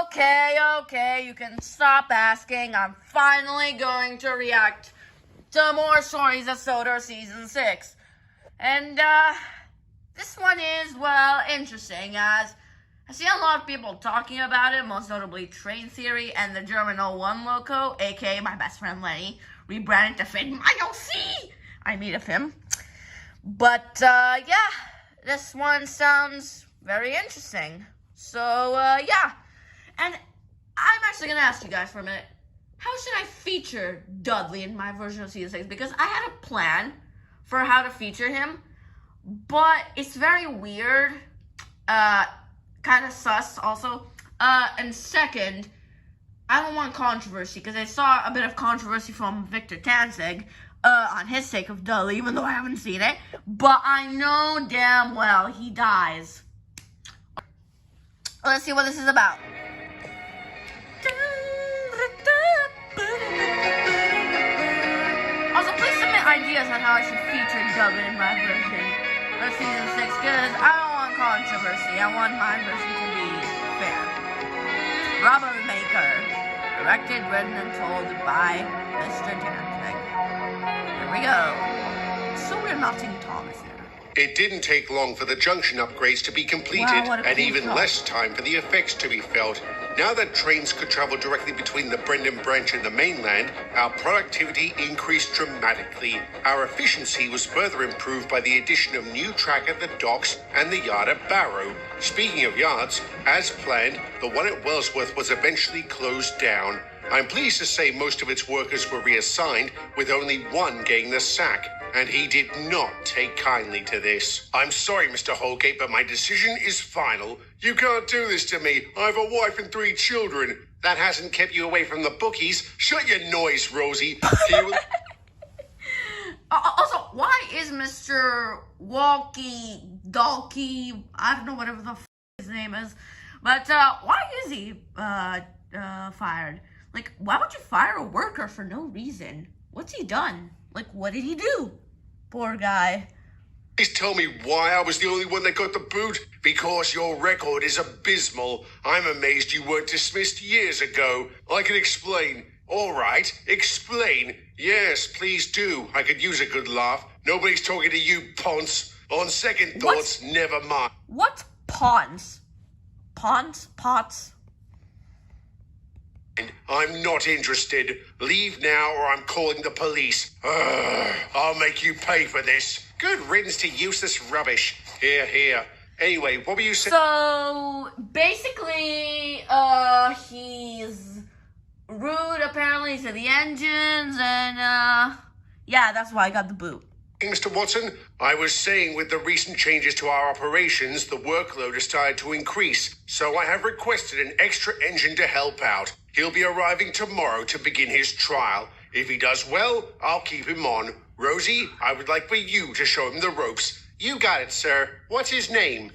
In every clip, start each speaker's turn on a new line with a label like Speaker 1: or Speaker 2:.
Speaker 1: Okay, you can stop asking. I'm finally going to react to more Stories of Sodor Season 6. And, this one is, well, interesting, as I see a lot of people talking about it, most notably Train Theory and the German 01 loco, aka my best friend Lenny, rebranded to fit my OC! I made of him. But, yeah, this one sounds very interesting. So, yeah. And I'm actually going to ask you guys for a minute, how should I feature Dudley in my version of Season 6? Because I had a plan for how to feature him, but it's very weird, kind of sus also. And second, I don't want controversy, because I saw a bit of controversy from Victor Tanzig on his take of Dudley, even though I haven't seen it. But I know damn well he dies. Let's see what this is about. Also, please submit ideas on how I should feature Dudley in my version of Season 6, because I don't want controversy. I want my version to be fair. Troublemaker. Directed, written, and told by Mr. Danzig. Here we go. So we're not in Thomas here.
Speaker 2: It didn't take long for the junction upgrades to be completed,
Speaker 1: Wow,
Speaker 2: and even less time for the effects to be felt. Now that trains could travel directly between the Brendan branch and the mainland, our productivity increased dramatically. Our efficiency was further improved by the addition of new track at the docks and the yard at Barrow. Speaking of yards, as planned, the one at Wellsworth was eventually closed down. I'm pleased to say most of its workers were reassigned, with only one getting the sack. And he did not take kindly to this. I'm sorry, Mr. Holgate, but my decision is final. You can't do this to me. I have a wife and 3 children. That hasn't kept you away from the bookies. Shut your noise, Rosie.
Speaker 1: Also, why is Mr. Walkie-Dalkie, I don't know, whatever the his name is, but why is he fired? Like, why would you fire a worker for no reason? What's he done? Like, what did he do? Poor guy.
Speaker 2: Please tell me why I was the only one that got the boot. Because your record is abysmal. I'm amazed you weren't dismissed years ago. I can explain. All right, explain. Yes, please do. I could use a good laugh. Nobody's talking to you, Ponce. On second thoughts, never mind.
Speaker 1: What's Ponce? Ponce? Pots?
Speaker 2: I'm not interested. Leave now or I'm calling the police. I'll make you pay for this. Good riddance to useless rubbish. Here. Anyway, what were you saying?
Speaker 1: So, basically, he's rude, apparently, to the engines, and, yeah, that's why I got the boot.
Speaker 2: Mr. Watson, I was saying with the recent changes to our operations, the workload has started to increase, so I have requested an extra engine to help out. He'll be arriving tomorrow to begin his trial. If he does well, I'll keep him on. Rosie, I would like for you to show him the ropes. You got it, sir. What's his name?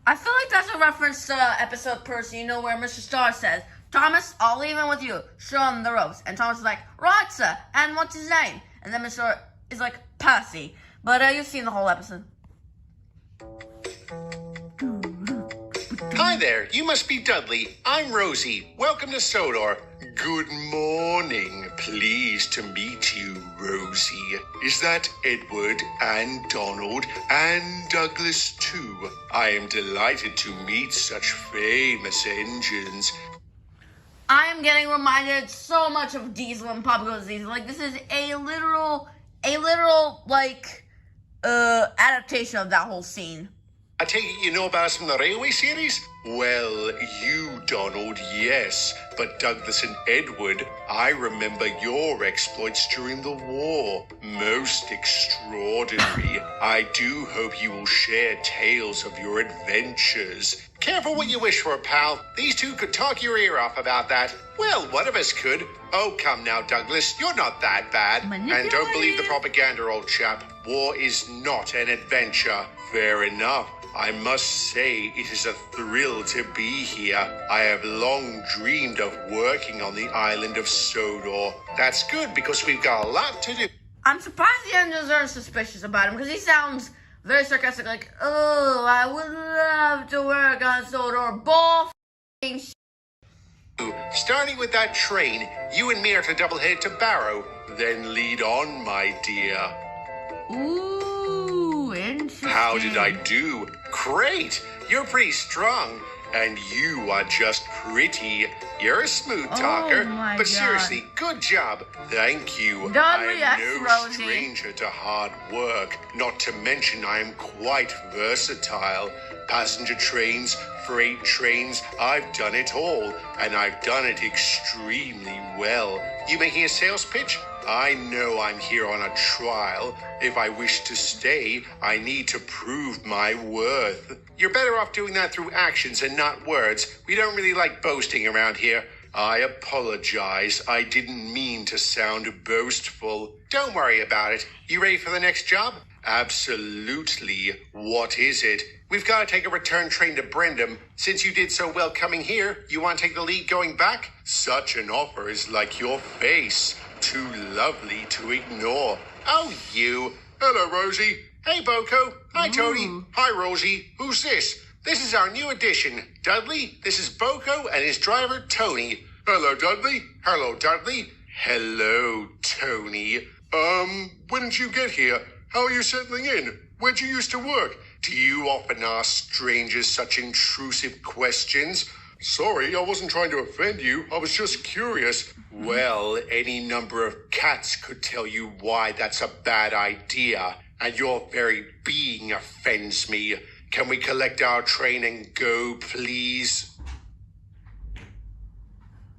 Speaker 1: I feel like that's a reference to episode Percy, you know, where Mr. Starr says, Thomas, I'll leave him with you. Show him the ropes. And Thomas is like, right, sir. And what's his name? And then Mr. Starr is like, Percy. But you've seen the whole episode.
Speaker 2: Hi there, you must be Dudley. I'm Rosie. Welcome to Sodor. Good morning. Pleased to meet you, Rosie. Is that Edward and Donald and Douglas too? I am delighted to meet such famous engines.
Speaker 1: I am getting reminded so much of Diesel and Pop Goes Diesel. Like, this is a literal, like, adaptation of that whole scene.
Speaker 2: I take it you know about us from the Railway series? Well, you, Donald, yes. But Douglas and Edward, I remember your exploits during the war. Most extraordinary. I do hope you will share tales of your adventures. Careful what you wish for, pal. These two could talk your ear off about that. Well, one of us could. Oh, come now, Douglas. You're not that bad. And don't believe the propaganda, old chap. War is not an adventure. Fair enough. I must say it is a thrill to be here. I have long dreamed of working on the island of Sodor. That's good because we've got a lot to do.
Speaker 1: I'm surprised the engines aren't suspicious about him because he sounds very sarcastic, like, oh, I would love to work on Sodor. Bull
Speaker 2: Starting with that train, you and me are to double-head to Barrow. Then lead on, my dear.
Speaker 1: Ooh, interesting.
Speaker 2: How did I do? Great! You're pretty strong. And you are just pretty. You're a smooth talker.
Speaker 1: my
Speaker 2: But
Speaker 1: God.
Speaker 2: seriously, good job. Thank you.
Speaker 1: Dudley,
Speaker 2: I am
Speaker 1: yes,
Speaker 2: no
Speaker 1: Rosie.
Speaker 2: stranger to hard work. Not to mention I am quite versatile. Passenger trains, freight trains, I've done it all. And I've done it extremely well. You making a sales pitch? I know I'm here on a trial. If I wish to stay, I need to prove my worth. You're better off doing that through actions and not words. We don't really like boasting around here. I apologize. I didn't mean to sound boastful. Don't worry about it. You ready for the next job? Absolutely. What is it? We've got to take a return train to Brendam. Since you did so well coming here, you want to take the lead going back? Such an offer is like your face. Too lovely to ignore. Oh, you. Hello, Rosie. Hey, Boko. Hi, Tony. Hi, Rosie. Who's this? This is our new addition. Dudley, this is Boko and his driver, Tony. Hello, Dudley. Hello, Dudley. Hello, Tony. When did you get here? How are you settling in? Where'd you used to work? Do you often ask strangers such intrusive questions? Sorry, I wasn't trying to offend you. I was just curious. Well, any number of cats could tell you why that's a bad idea. And your very being offends me. Can we collect our train and go, please?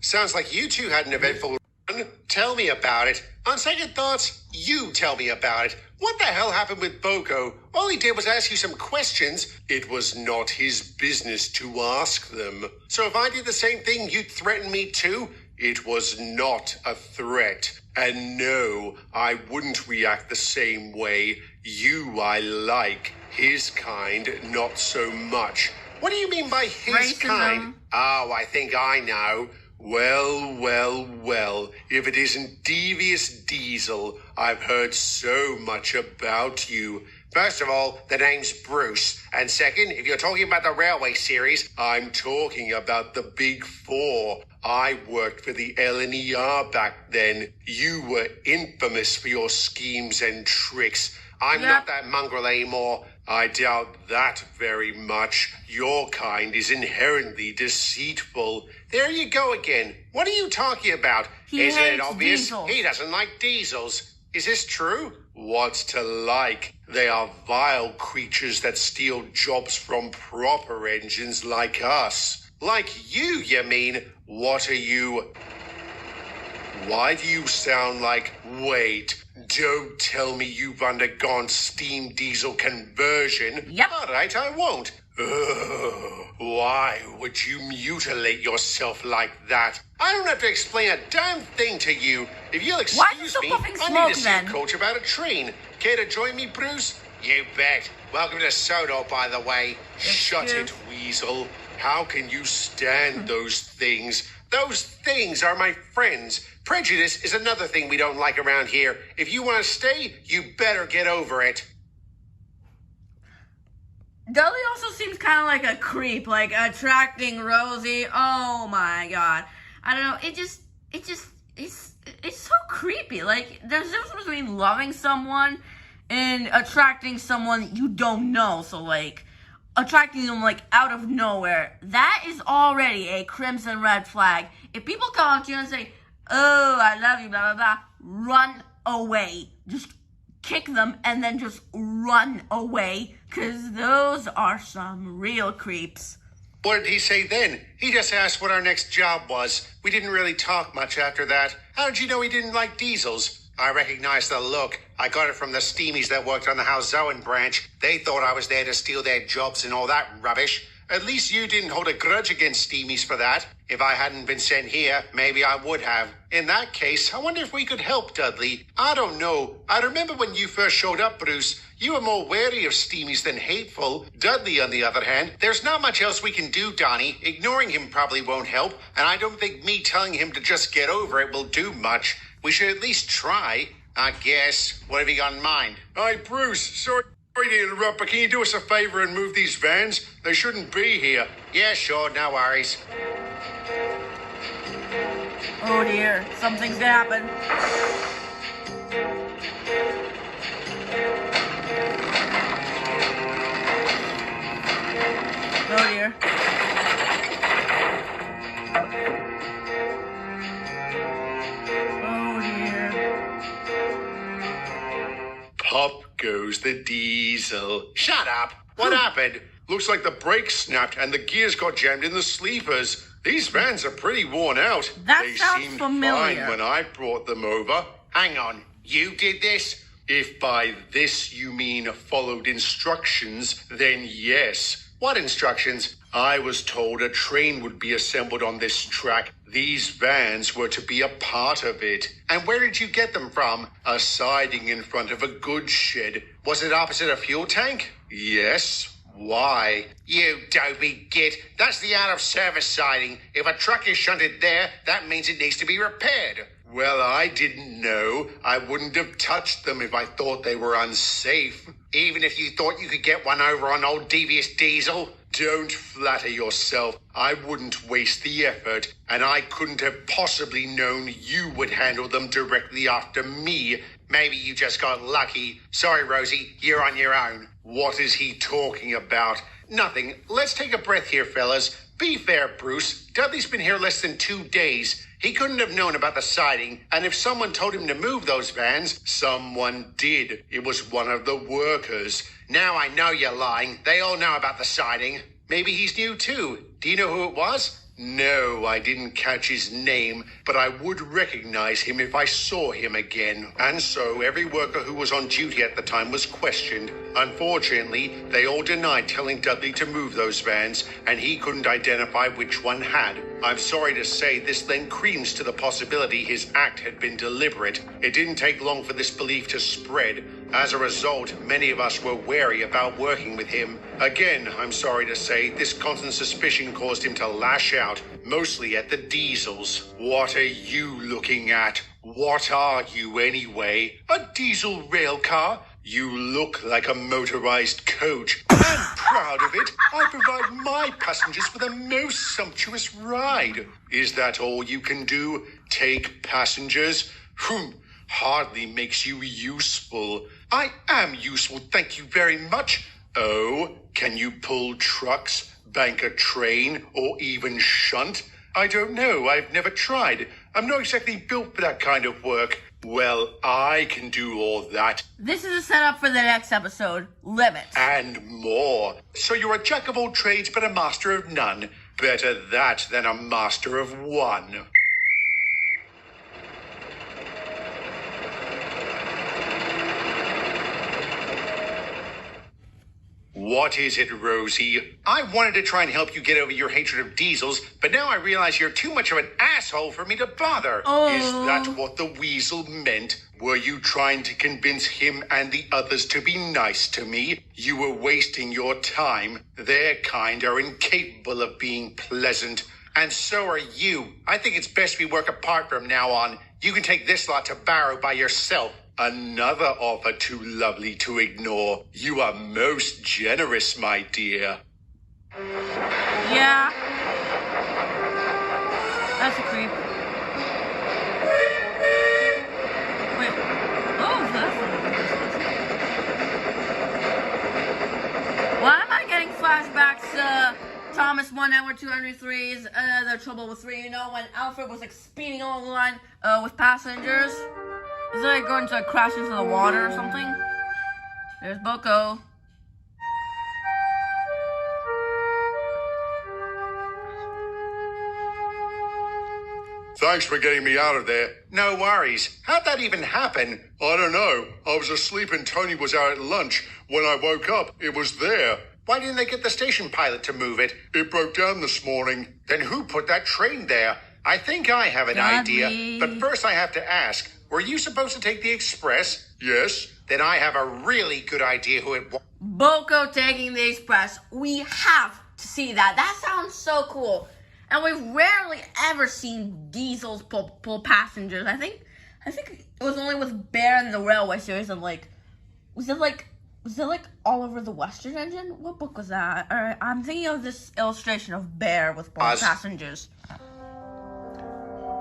Speaker 2: Sounds like you two had an eventful run. Tell me about it. On second thoughts, you tell me about it. What the hell happened with Boko? All he did was ask you some questions. It was not his business to ask them. So if I did the same thing, you'd threaten me too? It was not a threat. And no, I wouldn't react the same way. You I like. His kind, not so much. What do you mean by his
Speaker 1: Racism.
Speaker 2: kind? Oh, I think I know. Well, if it isn't Devious Diesel, I've heard so much about you. First of all, the name's Bruce. And second, if you're talking about the railway series, I'm talking about the Big Four. I worked for the LNER back then. You were infamous for your schemes and tricks. I'm
Speaker 1: Yep.
Speaker 2: not that mongrel anymore. I doubt that very much. Your kind is inherently deceitful. There you go again. What are you talking about?
Speaker 1: He
Speaker 2: Isn't it
Speaker 1: hates
Speaker 2: obvious?
Speaker 1: diesels.
Speaker 2: He doesn't like diesels. Is this true? What's to like? They are vile creatures that steal jobs from proper engines like us. Like you mean? What are you? Why do you sound like... Wait, don't tell me you've undergone steam diesel conversion.
Speaker 1: Yep.
Speaker 2: All right, I won't. Ugh, why would you mutilate yourself like that? I don't have to explain a damn thing to you. If you'll
Speaker 1: Why
Speaker 2: excuse
Speaker 1: is he still
Speaker 2: me,
Speaker 1: puffing
Speaker 2: I
Speaker 1: smoke
Speaker 2: need to see
Speaker 1: then?
Speaker 2: a coach about a train. Care to join me, Bruce? You bet. Welcome to Sodor, by the way. Shut it, Weasel. How can you stand those things? Those things are my friends. Prejudice is another thing we don't like around here. If you want to stay, you better get over it.
Speaker 1: Dudley also seems kind of like a creep, like attracting Rosie. Oh my god. I don't know. It's so creepy. Like, there's a difference between loving someone and attracting someone you don't know. So, like, attracting them, like, out of nowhere. That is already a crimson red flag. If people come up to you and say, oh, I love you, blah, blah, blah, run away. Just kick them and then just run away. Because those are some real creeps.
Speaker 2: What did he say then? He just asked what our next job was. We didn't really talk much after that. How did you know he didn't like diesels? I recognized the look. I got it from the steamies that worked on the Hauzoen branch. They thought I was there to steal their jobs and all that rubbish. At least you didn't hold a grudge against steamies for that. If I hadn't been sent here, maybe I would have. In that case, I wonder if we could help, Dudley. I don't know. I remember when you first showed up, Bruce. You were more wary of steamies than hateful. Dudley, on the other hand, there's not much else we can do, Donnie. Ignoring him probably won't help, and I don't think me telling him to just get over it will do much. We should at least try, I guess. What have you got in mind? Hi, Bruce. Sorry to interrupt, but can you do us a favor and move these vans? They shouldn't be here. Yeah, sure. No worries.
Speaker 1: Oh dear, something's gonna happen. Oh dear. Oh dear.
Speaker 2: Pop goes the diesel. Shut up! What happened? Looks like the brakes snapped and the gears got jammed in the sleepers. These vans are pretty worn out.
Speaker 1: That
Speaker 2: they
Speaker 1: sounds
Speaker 2: seemed
Speaker 1: familiar.
Speaker 2: fine when I brought them over. Hang on, you did this? If by this you mean followed instructions, then yes. What instructions? I was told a train would be assembled on this track. These vans were to be a part of it. And where did you get them from? A siding in front of a goods shed. Was it opposite a fuel tank? Yes. Why? You dopey git. That's the out-of-service siding. If a truck is shunted there, that means it needs to be repaired. Well, I didn't know. I wouldn't have touched them if I thought they were unsafe. Even if you thought you could get one over on old devious Diesel? Don't flatter yourself. I wouldn't waste the effort, and I couldn't have possibly known you would handle them directly after me. Maybe you just got lucky. Sorry, Rosie, you're on your own. What is he talking about? Nothing. Let's take a breath here, fellas. Be fair, Bruce. Dudley's been here less than 2 days. He couldn't have known about the siding, and if someone told him to move those vans, someone did. It was one of the workers. Now I know you're lying. They all know about the siding. Maybe he's new too. Do you know who it was? No, I didn't catch his name, but I would recognize him if I saw him again. And so every worker who was on duty at the time was questioned. Unfortunately, they all denied telling Dudley to move those vans, and he couldn't identify which one had. I'm sorry to say this then creams to the possibility his act had been deliberate. It didn't take long for this belief to spread. As a result, many of us were wary about working with him. Again, I'm sorry to say, this constant suspicion caused him to lash out, mostly at the Diesels. What are you looking at? What are you anyway? A diesel rail car? You look like a motorized coach. I'm proud of it. I provide my passengers with a most sumptuous ride. Is that all you can do? Take passengers? Hardly makes you useful. I am useful, thank you very much. Oh, can you pull trucks, bank a train, or even shunt? I don't know, I've never tried. I'm not exactly built for that kind of work. Well, I can do all that.
Speaker 1: This is a setup for the next episode, Limits.
Speaker 2: And more. So you're a jack of all trades but a master of none. Better that than a master of one. What is it, Rosie? I wanted to try and help you get over your hatred of diesels, but now I realize you're too much of an asshole for me to bother.
Speaker 1: Oh.
Speaker 2: Is that what the weasel meant? Were you trying to convince him and the others to be nice to me? You were wasting your time. Their kind are incapable of being pleasant. And so are you. I think it's best we work apart from now on. You can take this lot to Barrow by yourself. Another offer too lovely to ignore. You are most generous, my dear.
Speaker 1: Yeah. That's a creep. Wait. Oh, that's... Why am I getting flashbacks to Thomas 1 Edward 203's The Trouble with Three? You know, when Alfred was like speeding along the line with passengers? Is it like going to crash into the water or something? There's Boko.
Speaker 2: Thanks for getting me out of there. No worries. How'd that even happen? I don't know. I was asleep and Tony was out at lunch. When I woke up, it was there. Why didn't they get the station pilot to move it? It broke down this morning. Then who put that train there? I think I have an idea. But first I have to ask, were you supposed to take the express? Yes. Then I have a really good idea who it was.
Speaker 1: Boko taking the express. We have to see that. That sounds so cool. And we've rarely ever seen diesels pull passengers. I think it was only with Bear in the Railway series of like, was it like Oliver the Western Engine? What book was that? Alright, I'm thinking of this illustration of Bear with pulling passengers.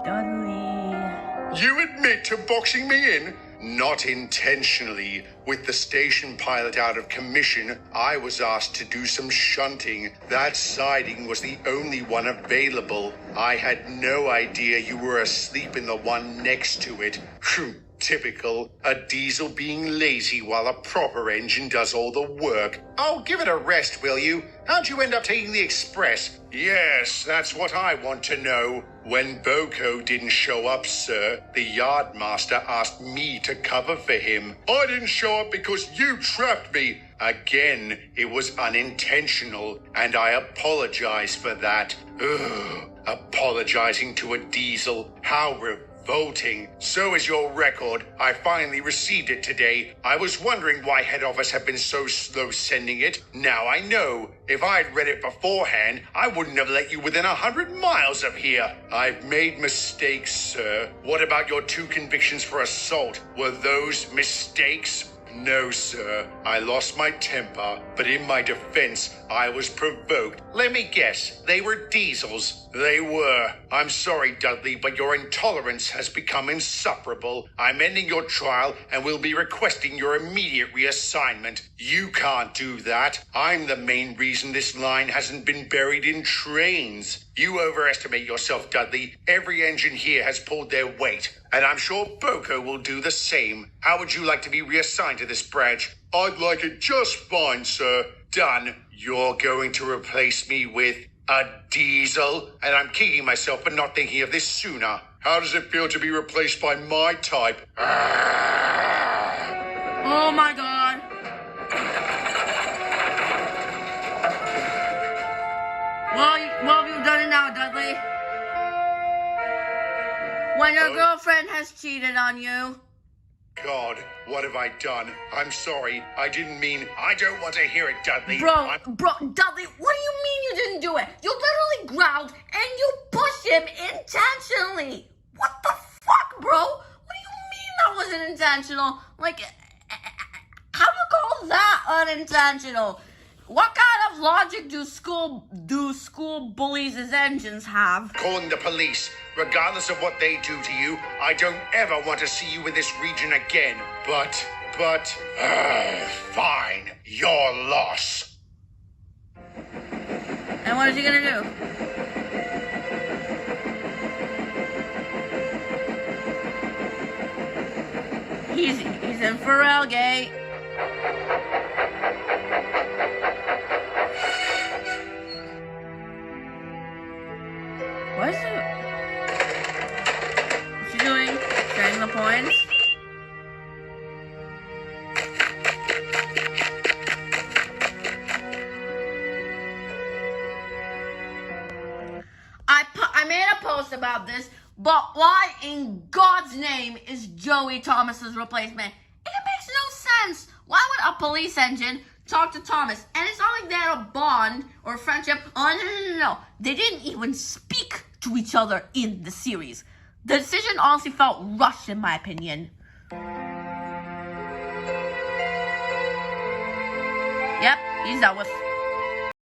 Speaker 1: Dudley.
Speaker 2: You admit to boxing me in? Not intentionally. With the station pilot out of commission, I was asked to do some shunting. That siding was the only one available. I had no idea you were asleep in the one next to it. Typical. A diesel being lazy while a proper engine does all the work. Oh, give it a rest, will you? How'd you end up taking the express? Yes, that's what I want to know. When Boko didn't show up, sir, the yardmaster asked me to cover for him. I didn't show up because you trapped me. Again, it was unintentional, and I apologize for that. Ugh, apologizing to a diesel. How revolting. So is your record. I finally received it today. I was wondering why head office have been so slow sending it. Now I know. If I'd read it beforehand, I wouldn't have let you within 100 miles of here. I've made mistakes, sir. What about your 2 convictions for assault? Were those mistakes? No, sir. I lost my temper, but in my defense, I was provoked. Let me guess, they were diesels. They were. I'm sorry, Dudley, but your intolerance has become insufferable. I'm ending your trial and will be requesting your immediate reassignment. You can't do that. I'm the main reason this line hasn't been buried in trains. You overestimate yourself, Dudley. Every engine here has pulled their weight, and I'm sure Boko will do the same. How would you like to be reassigned to this branch? I'd like it just fine, sir. Done. You're going to replace me with a diesel? And I'm kicking myself for not thinking of this sooner. How does it feel to be replaced by my type?
Speaker 1: Oh my god. Well, you've done it now, Dudley. When your girlfriend has cheated on you.
Speaker 2: God, what have I done? I'm sorry. I didn't mean... I don't want to hear it, Dudley.
Speaker 1: Bro, Dudley, what do you mean you didn't do it? You literally growled and you pushed him intentionally. What the fuck, bro? What do you mean that wasn't intentional? Like, how do you call that unintentional? What kind of logic do school bullies' engines have?
Speaker 2: Calling the police. Regardless of what they do to you, I don't ever want to see you in this region again. But, fine. Your loss.
Speaker 1: And what is he gonna do? He's in for railgate. What is it? What's she doing? Sharing the points? I made a post about this, but why in God's name is Joey Thomas's replacement? It makes no sense. Why would a police engine talk to Thomas? And it's not like they had a bond or friendship. Oh, no. They didn't even speak to each other in the series. The decision honestly felt rushed, in my opinion. Yep, he's dealt with.